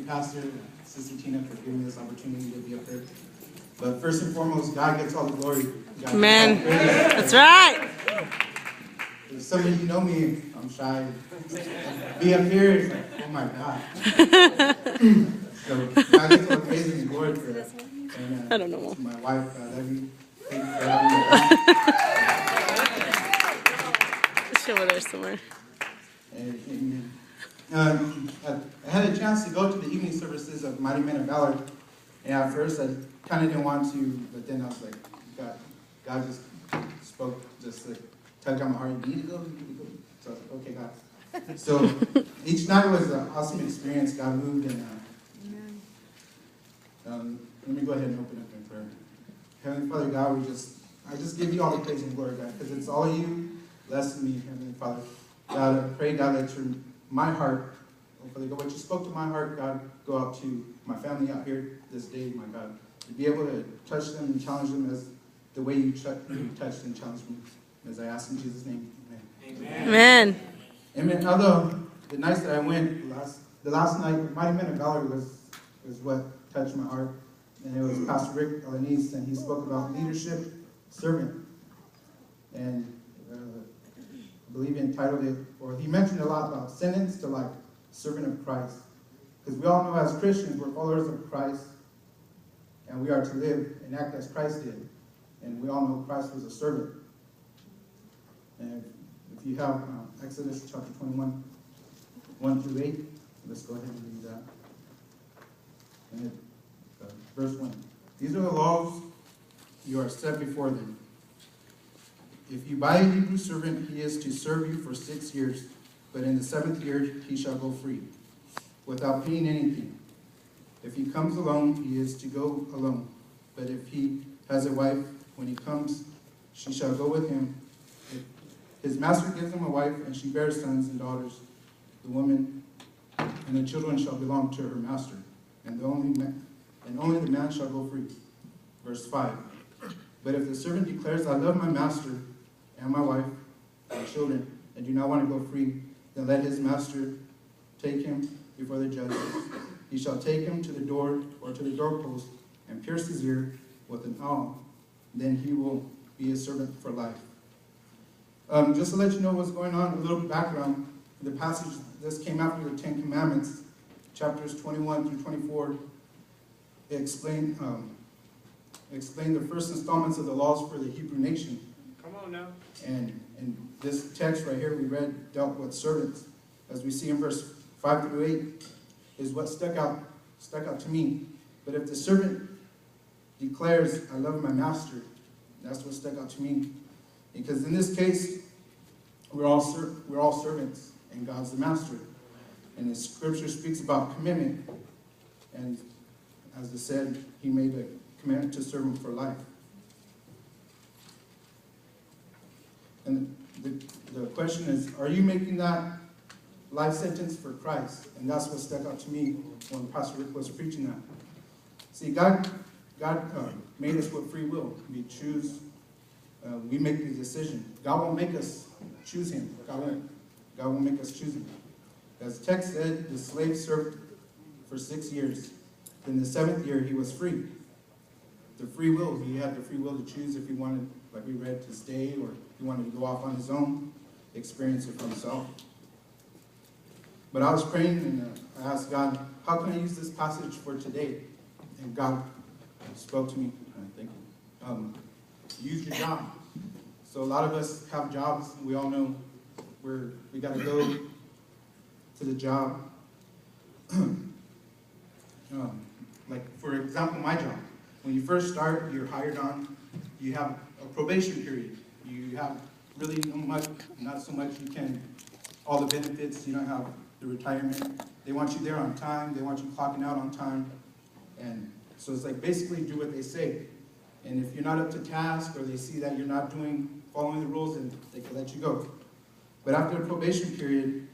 you, Pastor, Sister Tina, for giving me this opportunity to be up there. But first and foremost, God gets all the glory. Amen. That's right. If some of you know me, I'm shy. Be up here, it's like, oh my God. So God gets all the praise and glory for that. And I don't know. to my wife, I love you. Thank you for having me. It's over there somewhere. Amen. I had a chance to go to the evening services of Mighty Men of Valor, and at first I kind of didn't want to, but then I was like, God just spoke, just like tugged on my heart, you need to go, you need to go. So I was like, okay, God. So each night was an awesome experience. God moved, and let me go ahead and open up in prayer. Heavenly Father God, I just give you all the praise and glory, God, because it's all you. Bless me, Heavenly Father. God, I pray, God, that my heart, Father God, what you spoke to my heart, God, go out to my family out here this day, my God, to be able to touch them and challenge them as the way you touched and challenged me. As I ask in Jesus' name, amen. Amen. Amen. Although the nights that I went, the last night, Mighty Men of Valor was what touched my heart. And it was Pastor Rick Alanis, and he spoke about leadership, servant. And I believe he entitled it, or he mentioned a lot about sentence to life, servant of Christ. Because we all know as Christians, we're followers of Christ, and we are to live and act as Christ did. And we all know Christ was a servant. And if you have Exodus chapter 21, 1 through 8, let's go ahead and read that. And verse 1. These are the laws you are set before them. If you buy a Hebrew servant, he is to serve you for 6 years, but in the 7th year he shall go free, without paying anything. If he comes alone, he is to go alone. But if he has a wife, when he comes, she shall go with him. If his master gives him a wife, and she bears sons and daughters, the woman and the children shall belong to her master, and only the man shall go free. Verse 5. But if the servant declares, I love my master and my wife and children, and do not want to go free, then let his master take him before the judges. He shall take him to the door or to the doorpost and pierce his ear with an awl. Then he will be a servant for life. Just to let you know what's going on, a little background. The passage, this came after the Ten Commandments, chapters 21 through 24. It explained the first installments of the laws for the Hebrew nation. Come on now. And this text right here we read dealt with servants. As we see in verse 5 through 8, is what stuck out to me. But if the servant declares, I love my master, that's what stuck out to me. Because in this case, we're all servants, and God's the master. And the scripture speaks about commitment. And as it said, he made a commitment to serve him for life. And the question is, are you making that life sentence for Christ? And that's what stuck out to me when Pastor Rick was preaching that. See, God made us with free will. We choose, we make the decision. God won't make us choose him. God won't make us choose him. As the text said, the slave served for 6 years. In the 7th year, he was free. The free will, he had the free will to choose if he wanted, like we read, to stay, or if he wanted to go off on his own, experience it for himself. But I was praying, and I asked God, how can I use this passage for today? And God spoke to me. Thank you. Use your job. So a lot of us have jobs. We all know we got to go to the job. Like, for example, my job. When you first start, you're hired on, you have a probation period. You have really not so much you can, all the benefits, you don't have the retirement. They want you there on time, they want you clocking out on time. And so it's like basically do what they say. And if you're not up to task, or they see that you're not following the rules, then they can let you go. But after the probation period,